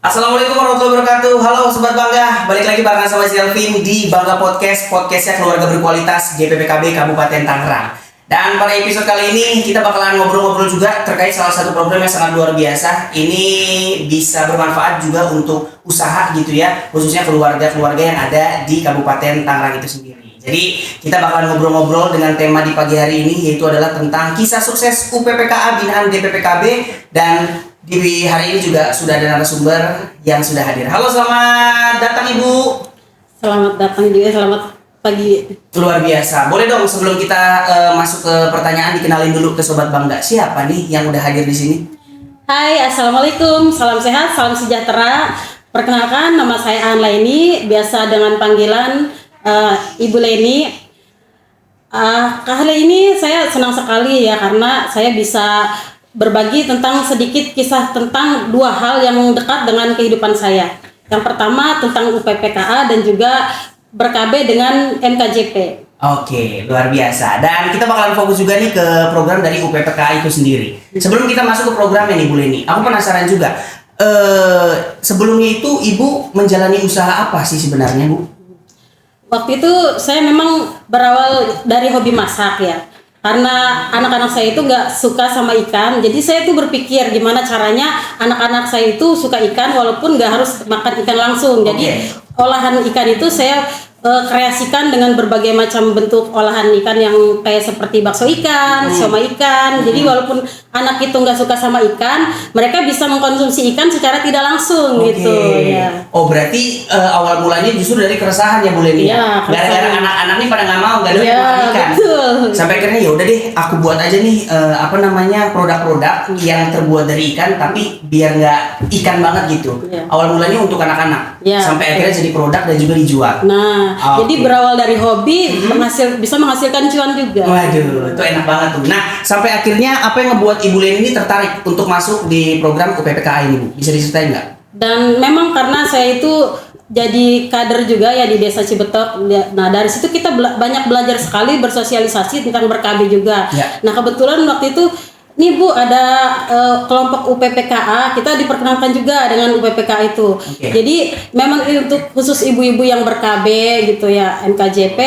Assalamualaikum warahmatullahi wabarakatuh. Halo Sobat Bangga, balik lagi barengan sama Selvin di Bangga Podcast, podcastnya keluarga berkualitas GPPKB Kabupaten Tangerang. Dan pada episode kali ini kita bakalan ngobrol-ngobrol juga terkait salah satu program yang sangat luar biasa. Ini bisa bermanfaat juga untuk usaha gitu ya, khususnya keluarga-keluarga yang ada di Kabupaten Tangerang itu sendiri. Jadi kita bakalan ngobrol-ngobrol dengan tema di pagi hari ini, yaitu adalah tentang kisah sukses UPPKA binaan DPPKB. Dan di hari ini juga sudah ada narasumber yang sudah hadir. Halo, selamat datang Ibu. Selamat datang juga, selamat pagi. Luar biasa. Boleh dong sebelum kita masuk ke pertanyaan dikenalin dulu ke Sobat Bangga. Siapa nih yang udah hadir di sini? Hai, assalamualaikum, salam sehat, salam sejahtera. Perkenalkan, nama saya An Laini, biasa dengan panggilan Ibu Leni. Kali ini saya senang sekali ya karena saya bisa berbagi tentang sedikit kisah tentang dua hal yang dekat dengan kehidupan saya. Yang pertama tentang UPPKA dan juga ber-KB dengan MKJP. Oke, luar biasa. Dan kita bakalan fokus juga nih ke program dari UPPKA itu sendiri. Sebelum kita masuk ke programnya nih Bu Leni, aku penasaran juga. Sebelumnya itu Ibu menjalani usaha apa sih sebenarnya Bu? Waktu itu saya memang berawal dari hobi masak ya. Karena anak-anak saya itu nggak suka sama ikan, jadi saya tuh berpikir gimana caranya anak-anak saya itu suka ikan walaupun nggak harus makan ikan langsung. Jadi olahan ikan itu saya kreasikan dengan berbagai macam bentuk olahan ikan yang kayak seperti bakso ikan, siomay ikan. Jadi walaupun anak itu nggak suka sama ikan, mereka bisa mengkonsumsi ikan secara tidak langsung gitu ya. Oh berarti awal mulanya justru dari keresahan ya Bu Leni ya? Gara-gara anak-anak nih pada nggak mau makan ikan. Betul. Sampai akhirnya ya udah deh, aku buat aja nih produk-produk yang terbuat dari ikan tapi biar nggak ikan banget gitu. Awal mulanya untuk anak-anak. Sampai akhirnya jadi produk dan juga dijual. Nah, jadi berawal dari hobi bisa menghasilkan cuan juga. Waduh, itu enak banget tuh. Nah, sampai akhirnya apa yang ngebuat Ibu Leni ini tertarik untuk masuk di program UPPKA ini, Bu? Bisa diceritain nggak? Dan memang karena saya itu jadi kader juga ya di Desa Cibetok. Nah, dari situ kita banyak belajar sekali bersosialisasi tentang ber-KB juga. Nah, kebetulan waktu itu nih Bu ada kelompok UPPKA, kita diperkenalkan juga dengan UPPKA itu. Jadi memang untuk khusus ibu-ibu yang ber-KB gitu ya, MKJP.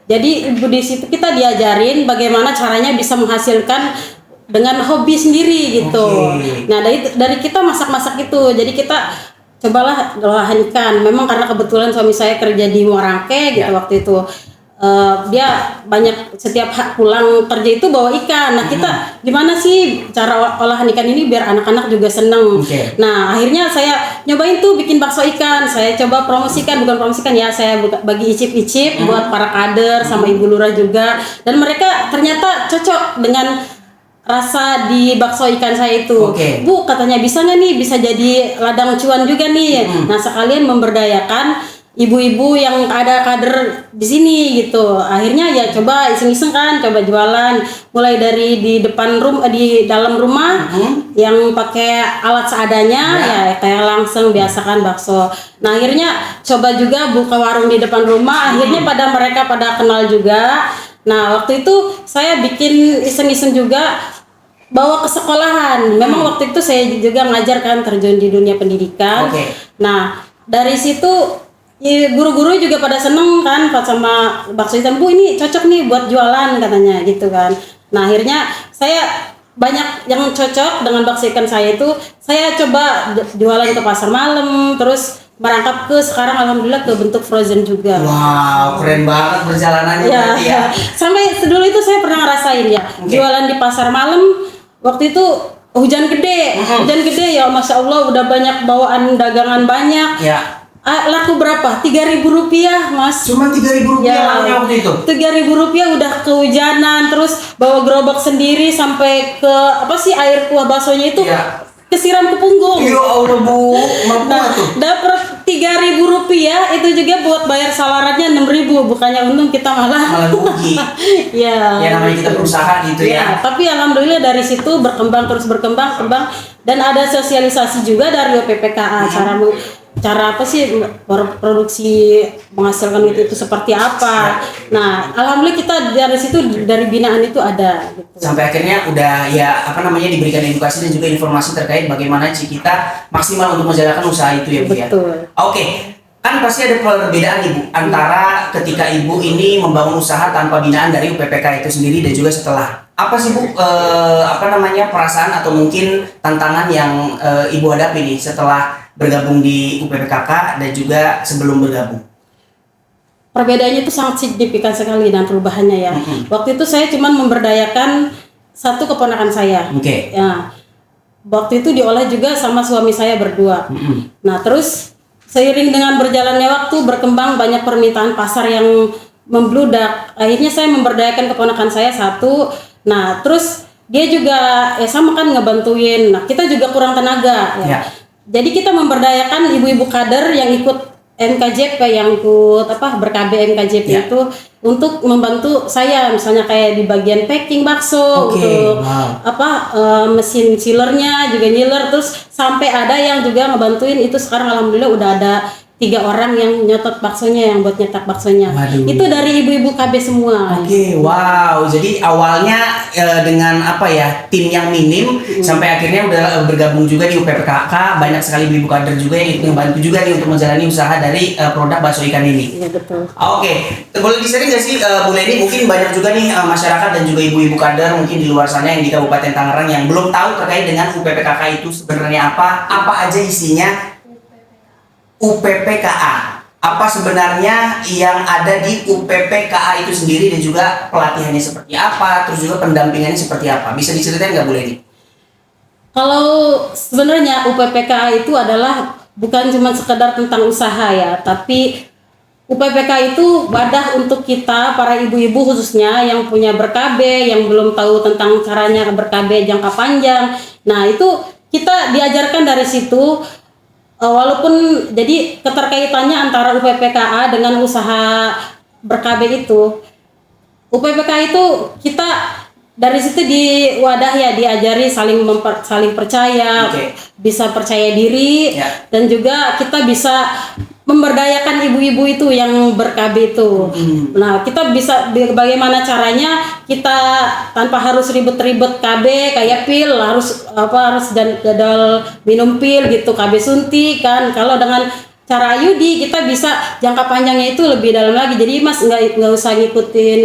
Jadi ibu di situ kita diajarin bagaimana caranya bisa menghasilkan dengan hobi sendiri gitu. Nah dari kita masak-masak itu, jadi kita cobalah olahan ikan. Memang karena kebetulan suami saya kerja di Muarangke gitu waktu itu. Dia banyak setiap pulang kerja itu bawa ikan. Nah kita gimana sih cara olahan ikan ini biar anak-anak juga seneng. Nah akhirnya saya nyobain tuh bikin bakso ikan. Saya coba promosikan, bukan promosikan ya, saya bagi icip-icip buat para kader sama ibu lurah juga. Dan mereka ternyata cocok dengan rasa di bakso ikan saya itu. Bu katanya bisa nggak nih, bisa jadi ladang cuan juga nih. Nah sekalian memberdayakan ibu-ibu yang ada kader di sini gitu. Akhirnya ya coba iseng-iseng kan, coba jualan mulai dari di depan di dalam rumah yang pakai alat seadanya ya kayak langsung biasakan bakso. Nah akhirnya coba juga buka warung di depan rumah. Akhirnya mereka pada kenal juga. Nah waktu itu saya bikin iseng-iseng juga bawa ke sekolahan. Memang waktu itu saya juga mengajarkan terjun di dunia pendidikan. Nah dari situ ya, guru-guru juga pada seneng kan sama bakso hitam. Bu ini cocok nih buat jualan katanya gitu kan. Nah akhirnya saya banyak yang cocok dengan bakso ikan saya itu. Saya coba jualan ke pasar malam, terus merangkap ke sekarang alhamdulillah ke bentuk frozen juga. Wow, keren banget perjalanannya berarti ya. Sampai dulu itu saya pernah ngerasain ya, jualan di pasar malam. Waktu itu hujan gede ya, masya Allah udah banyak bawaan dagangan banyak. Laku berapa? 3.000 rupiah mas. Cuma 3.000 rupiah ya, waktu itu? 3.000 rupiah udah kehujanan, terus bawa gerobak sendiri sampai ke air kuah baksonya itu kesiram ke punggung. Ya Allah Bu, dapat 3.000 rupiah itu juga buat bayar salarannya 6.000, bukannya untung kita malah rugi. Ya namanya kita berusaha gitu ya. Tapi alhamdulillah dari situ berkembang dan ada sosialisasi juga dari UPPKA cara cara apa sih produksi menghasilkan itu seperti apa. Nah, alhamdulillah kita dari situ, dari binaan itu ada gitu. Sampai akhirnya udah ya apa namanya diberikan edukasi dan juga informasi terkait bagaimana kita maksimal untuk menjalankan usaha itu ya Bu ya. Betul. Oke. Kan pasti ada perbedaan Ibu antara ketika Ibu ini membangun usaha tanpa binaan dari UPPK itu sendiri dan juga setelah. Apa sih Bu apa namanya perasaan atau mungkin tantangan yang Ibu hadapi nih setelah bergabung di UPPKK dan juga sebelum bergabung? Perbedaannya itu sangat signifikan sekali dan perubahannya ya. Waktu itu saya cuma memberdayakan satu keponakan saya. Oke. Ya. Waktu itu diolah juga sama suami saya berdua. Nah, terus seiring dengan berjalannya waktu berkembang banyak permintaan pasar yang membludak. Akhirnya saya memberdayakan keponakan saya satu. Nah, terus dia juga sama kan ngebantuin. Nah, kita juga kurang tenaga ya. Jadi kita memberdayakan ibu-ibu kader yang ikut NKJP, yang ikut ber-KB NKJP itu untuk membantu saya, misalnya kayak di bagian packing bakso, untuk mesin chillernya juga nyiller, terus sampai ada yang juga ngebantuin itu. Sekarang alhamdulillah udah ada 3 orang yang nyotot baksonya, yang buat nyetak baksonya. Waduh. Itu dari ibu-ibu KB semua. Oke, wow. Jadi awalnya dengan tim yang minim sampai akhirnya udah bergabung juga di UPPKK, banyak sekali ibu kader juga yang membantu juga nih untuk menjalani usaha dari produk bakso ikan ini. Iya betul. Oke, boleh di-sharing nggak sih Bu Leni, mungkin banyak juga nih masyarakat dan juga ibu-ibu kader mungkin di luar sana yang di Kabupaten Tangerang yang belum tahu terkait dengan UPPKK itu sebenarnya apa aja isinya. UPPKA, apa sebenarnya yang ada di UPPKA itu sendiri dan juga pelatihannya seperti apa, terus juga pendampingannya seperti apa, bisa diceritain nggak Bu Leni? Kalau sebenarnya UPPKA itu adalah bukan cuma sekedar tentang usaha ya, tapi UPPKA itu wadah untuk kita para ibu-ibu khususnya yang punya ber-KB, yang belum tahu tentang caranya ber-KB jangka panjang. Nah, itu kita diajarkan dari situ. Walaupun jadi keterkaitannya antara UPPKA dengan usaha ber-KB itu, UPPKA itu kita dari situ di wadah ya diajari saling percaya, bisa percaya diri, dan juga kita bisa memberdayakan ibu-ibu itu yang ber-KB itu. Nah, kita bisa bagaimana caranya kita tanpa harus ribet-ribet KB kayak pil, harus jadwal minum pil gitu, KB suntik kan. Kalau dengan cara Ayudi kita bisa jangka panjangnya itu lebih dalam lagi. Jadi Mas nggak usah ngikutin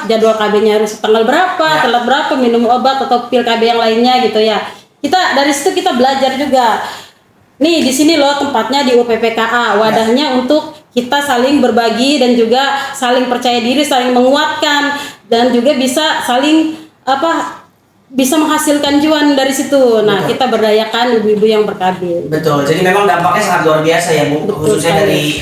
jadwal KB-nya harus tanggal berapa, telat berapa, minum obat atau pil KB yang lainnya gitu ya. Kita dari situ kita belajar juga. Nih di sini loh tempatnya di UPPKA, wadahnya untuk kita saling berbagi dan juga saling percaya diri, saling menguatkan, dan juga bisa saling bisa menghasilkan cuan dari situ. Nah, kita berdayakan ibu-ibu yang ber-KB. Betul. Jadi memang dampaknya sangat luar biasa ya Bu, khususnya dari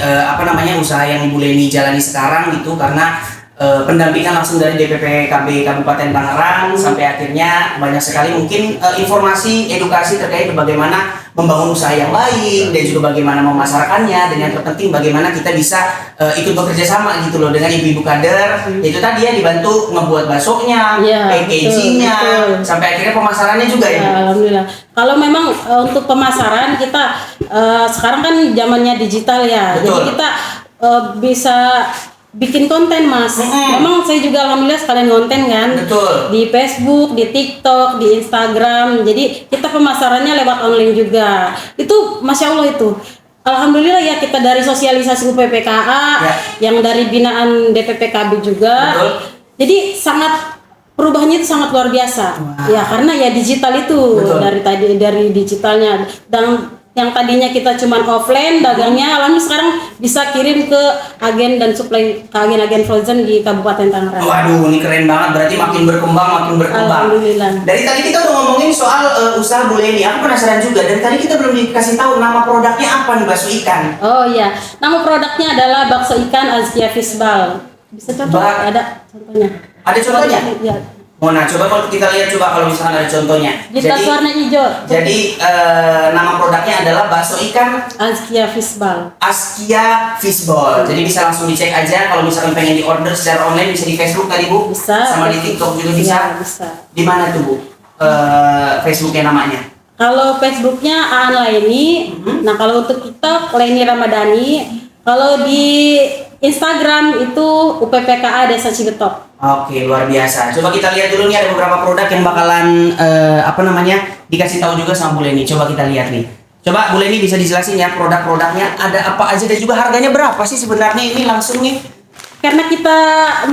usaha yang Bu Leni jalani sekarang gitu, karena pendampingan langsung dari DPP KB Kabupaten Tangerang sampai akhirnya banyak sekali mungkin informasi, edukasi terkait bagaimana membangun usaha yang lain dan juga bagaimana memasarkannya, dan yang terpenting bagaimana kita bisa ikut bekerja sama gitu loh dengan ibu-ibu kader. Itu tadi ya dibantu ngebuat baksonya, packagingnya, sampai akhirnya pemasarannya juga ya. Alhamdulillah. Kalau memang untuk pemasaran kita sekarang kan zamannya digital ya. Betul. Jadi kita bisa bikin konten Mas. Memang saya juga alhamdulillah sekalian konten kan. Betul. Di Facebook, di TikTok, di Instagram. Jadi kita pemasarannya lewat online juga. Itu Masya Allah itu. Alhamdulillah ya kita dari sosialisasi UPPKA, yang dari binaan DPPKB juga. Betul. Jadi perubahannya itu sangat luar biasa. Ya karena ya digital itu. Betul. dari digitalnya, dan yang tadinya kita cuma offline dagangnya, alhamdulillah sekarang bisa kirim ke agen dan supply ke agen-agen frozen di Kabupaten Tangerang. Waduh, ini keren banget, berarti makin berkembang. Alhamdulillah. Dari tadi kita udah ngomongin soal usaha Bu Leni, aku penasaran juga. Dari tadi kita belum dikasih tahu nama produknya apa nih, bakso ikan. Oh iya, nama produknya adalah bakso ikan Azkia Fishball. Bisa contoh? Ada contohnya. Ada contohnya? Ya. Nah, coba kalau kita lihat kalau misalkan ada contohnya. Jadi warna hijau. Jadi nama produknya adalah bakso ikan Azkia Fishball. Azkia Fishball. Jadi bisa langsung dicek aja kalau misalkan pengen di order secara online, bisa di Facebook tadi Bu. Bisa. Sama di TikTok juga bisa. Bisa. Di mana tuh Bu? Facebooknya namanya? Kalau Facebooknya Aan Laini, nah kalau untuk TikTok Laini Ramadhani, kalau di Instagram itu UPPKA Desa Cibetok. Oke, luar biasa. Coba kita lihat dulu nih, ada beberapa produk yang bakalan dikasih tahu juga sama Bu Leni. Coba kita lihat nih. Coba Bu Leni bisa dijelasin ya produk-produknya ada apa aja dan juga harganya berapa sih sebenarnya ini langsung nih? Karena kita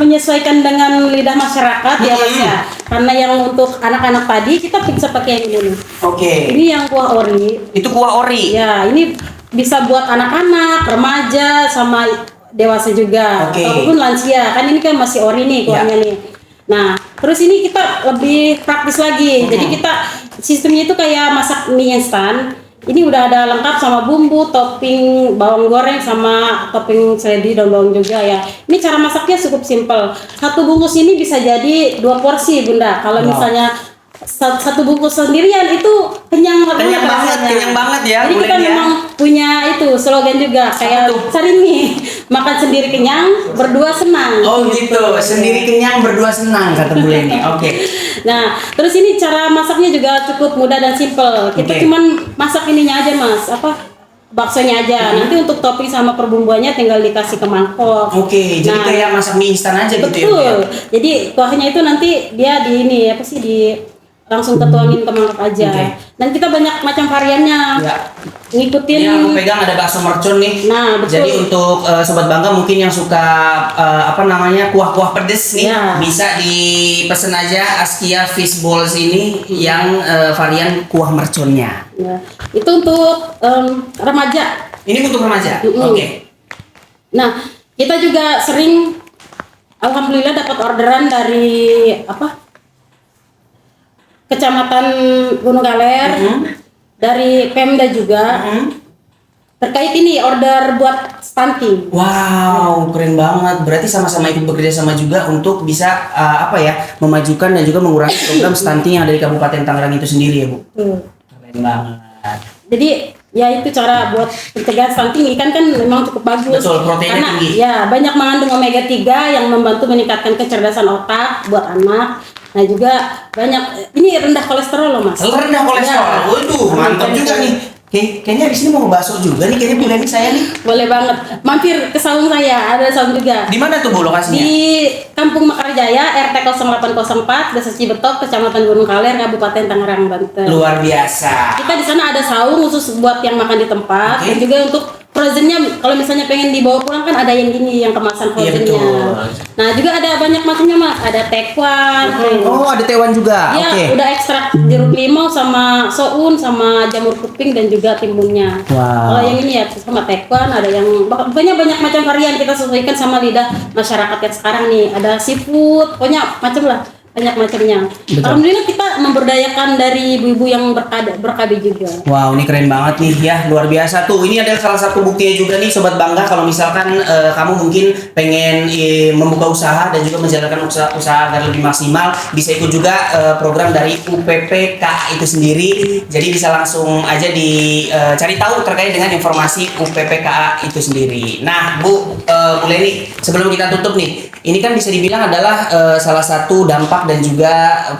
menyesuaikan dengan lidah masyarakat ya Mas ya. Karena yang untuk anak-anak tadi kita bisa pakai yang ini nih. Oke. Ini yang kuah ori. Itu kuah ori. Ya, ini bisa buat anak-anak, remaja, sama dewasa juga. Oke. Ataupun lansia. Kan ini kan masih ori nih kuahnya nih. Nah, terus ini kita lebih praktis lagi. Jadi kita sistemnya itu kayak masak mie instan. Ini udah ada lengkap sama bumbu, topping bawang goreng sama topping seledri dan bawang juga ya. Ini cara masaknya cukup simpel. Satu bungkus ini bisa jadi 2 porsi Bunda. Kalau misalnya satu bungkus sendirian itu kenyang banget ya. Jadi kita memang punya itu slogan juga kayak sering nih makan sendiri kenyang, berdua senang. Oh gitu. Sendiri kenyang, berdua senang kata Bu Leni. Oke. Nah, terus ini cara masaknya juga cukup mudah dan simpel. Kita cuman masak ininya aja Mas, baksonya aja. Nanti untuk topping sama perbumbuannya tinggal dikasih ke mangkok. Oke, jadi kayak masak mie instan aja gitu ya. Betul. Jadi kuahnya itu nanti dia langsung ketuangin ke mangkok aja. Dan kita banyak macam variannya. Ya. Ngikutin. Ini aku pegang ada bakso mercon nih. Nah, betul. Jadi untuk sobat bangga mungkin yang suka kuah-kuah pedes nih, bisa dipesen aja Askia Fish Balls ini yang varian kuah merconnya. Ya. Itu untuk remaja. Ini untuk remaja. Oke. Nah, kita juga sering alhamdulillah dapat orderan dari Kecamatan Gunung Galer, dari Pemda juga, terkait ini order buat stunting. Wow, keren banget. Berarti sama-sama ikut bekerja sama juga untuk bisa memajukan dan juga mengurangi program stunting yang ada di Kabupaten Tangerang itu sendiri ya Bu. Keren banget. Jadi ya itu cara buat pencegahan stunting ikan kan memang cukup bagus. Betul, proteinnya tinggi. Ya banyak mengandung omega 3 yang membantu meningkatkan kecerdasan otak buat anak. Nah juga banyak ini rendah kolesterol loh Mas. Rendah kolesterol. Waduh, mantap juga nih. Kayaknya di sini mau ngebahas juga nih, kayaknya Bu Leni saya nih. Boleh banget. Mampir ke saung saya, ada saung juga. Di mana tuh Bu lokasinya? Di Kampung Mekarjaya, RT 0804, Desa Cibetok, Kecamatan Gunung Kaler, Kabupaten Tangerang, Banten. Luar biasa. Kita di sana ada saung khusus buat yang makan di tempat dan juga untuk frozennya kalau misalnya pengen dibawa pulang kan ada yang gini yang kemasan frozennya. Iya, nah juga ada banyak macamnya Mas, ada tekwan. Oh ada tekwan juga. Iya, udah ekstrak jeruk limau sama soun sama jamur kuping dan juga timunnya. Wow. Kalau yang ini ya sama tekwan, ada yang pokoknya banyak macam varian kita sesuaikan sama lidah masyarakat yang sekarang nih. Ada seafood, pokoknya macam lah. Banyak macamnya. Alhamdulillah kita memberdayakan dari ibu-ibu yang berKB juga. Wow, ini keren banget nih ya, luar biasa tuh. Ini adalah salah satu buktinya juga nih sobat bangga kalau misalkan kamu mungkin pengen membuka usaha dan juga menjalankan usaha agar lebih maksimal, bisa ikut juga program dari UPPKA itu sendiri. Jadi bisa langsung aja cari tahu terkait dengan informasi UPPKA itu sendiri. Nah, Bu Leni, sebelum kita tutup nih, ini kan bisa dibilang adalah salah satu dampak dan juga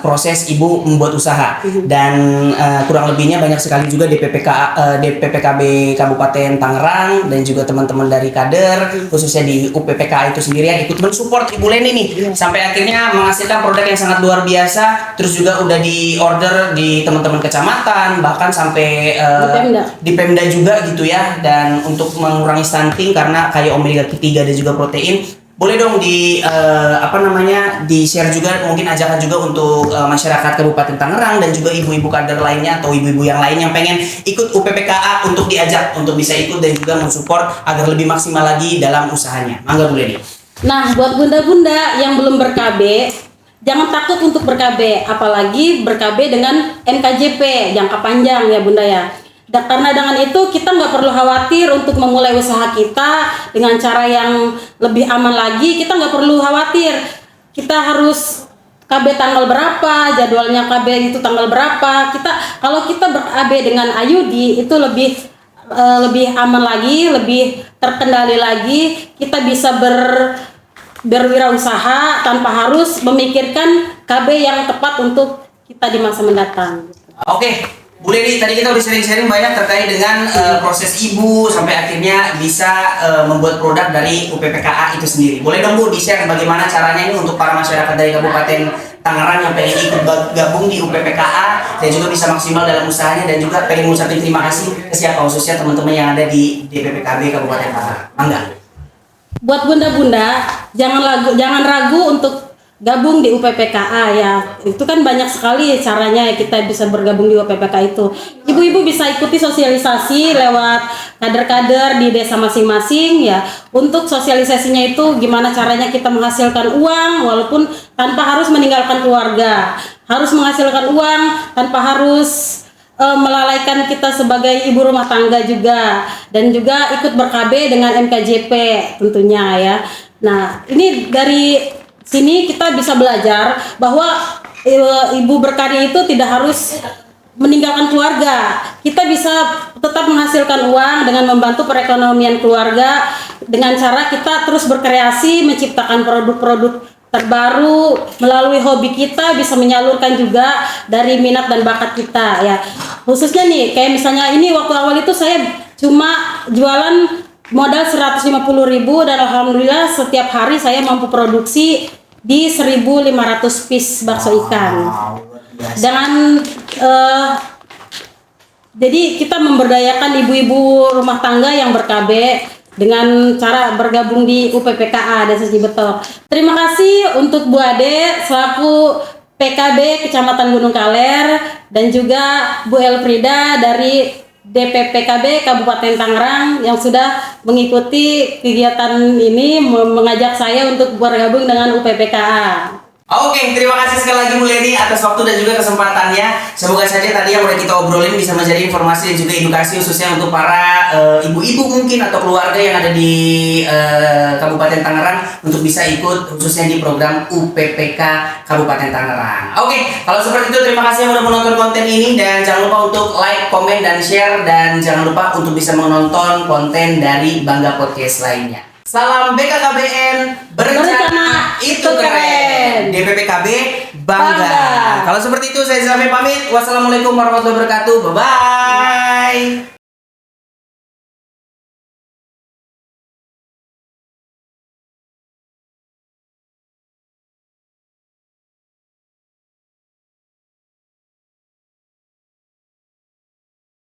proses ibu membuat usaha dan kurang lebihnya banyak sekali juga DPPKB Kabupaten Tangerang dan juga teman-teman dari kader khususnya di UPPKA itu sendiri yang ikut mensupport Ibu Leni nih sampai akhirnya menghasilkan produk yang sangat luar biasa, terus juga udah di order di teman-teman kecamatan bahkan sampai di Pemda juga gitu ya, dan untuk mengurangi stunting karena kayak omega 3 dan juga protein. Boleh dong di share juga mungkin ajakan juga untuk masyarakat Kabupaten Tangerang dan juga ibu-ibu kader lainnya atau ibu-ibu yang lain yang pengen ikut UPPKA untuk diajak untuk bisa ikut dan juga mensupport agar lebih maksimal lagi dalam usahanya. Mangga Bu Leni. Nah, buat bunda-bunda yang belum ber-KB, jangan takut untuk ber-KB, apalagi ber-KB dengan NKJP jangka panjang ya Bunda ya. Karena dengan itu kita nggak perlu khawatir untuk memulai usaha kita dengan cara yang lebih aman lagi. Kita nggak perlu khawatir kita harus KB tanggal berapa, jadwalnya KB itu tanggal berapa. Kalau kita ber-KB dengan Ayudi itu lebih aman lagi, lebih terkendali lagi. Kita bisa berwirausaha tanpa harus memikirkan KB yang tepat untuk kita di masa mendatang. Oke. Bu Leni, tadi kita udah sharing-sharing banyak terkait dengan proses ibu sampai akhirnya bisa membuat produk dari UPPKA itu sendiri. Boleh dong Bu di-share bagaimana caranya ini untuk para masyarakat dari Kabupaten Tangerang yang pengen ikut gabung di UPPKA dan juga bisa maksimal dalam usahanya dan juga pengen ngucapin terima kasih ke siapa khususnya teman-teman yang ada di DPPKB Kabupaten Tangerang. Mangga. Buat bunda-bunda, jangan ragu untuk gabung di UPPKA ya. Itu kan banyak sekali caranya kita bisa bergabung di UPPKA itu. Ibu-ibu bisa ikuti sosialisasi lewat kader-kader di desa masing-masing ya. Untuk sosialisasinya itu gimana caranya kita menghasilkan uang walaupun tanpa harus meninggalkan keluarga. Harus menghasilkan uang tanpa harus melalaikan kita sebagai ibu rumah tangga juga, dan juga ikut ber-KB dengan MKJP tentunya ya. Nah, ini dari sini kita bisa belajar bahwa ibu berkarya itu tidak harus meninggalkan keluarga. Kita bisa tetap menghasilkan uang dengan membantu perekonomian keluarga dengan cara kita terus berkreasi, menciptakan produk-produk terbaru melalui hobi kita, bisa menyalurkan juga dari minat dan bakat kita ya. Khususnya nih kayak misalnya ini waktu awal itu saya cuma jualan modal 150.000 dan alhamdulillah setiap hari saya mampu produksi di 1.500 piece bakso ikan. Dengan jadi kita memberdayakan ibu-ibu rumah tangga yang ber-KB dengan cara bergabung di UPPKA Desa Cibetok. Terima kasih untuk Bu Ade selaku PKB Kecamatan Gunung Kaler dan juga Bu Elfrida dari DPPKB Kabupaten Tangerang yang sudah mengikuti kegiatan ini, mengajak saya untuk bergabung dengan UPPKA. Oke, terima kasih sekali lagi Bu Leni atas waktu dan juga kesempatannya. Semoga saja tadi yang udah kita obrolin bisa menjadi informasi dan juga edukasi khususnya untuk para ibu-ibu mungkin atau keluarga yang ada di Kabupaten Tangerang untuk bisa ikut khususnya di program UPPK Kabupaten Tangerang. Oke, kalau seperti itu terima kasih yang udah menonton konten ini dan jangan lupa untuk like, komen, dan share dan jangan lupa untuk bisa menonton konten dari Bangga Podcast lainnya. Salam BKKBN, berencana itu keren. DPPKB bangga. Kalau seperti itu saya Zami pamit. Wassalamualaikum warahmatullahi wabarakatuh. Bye bye.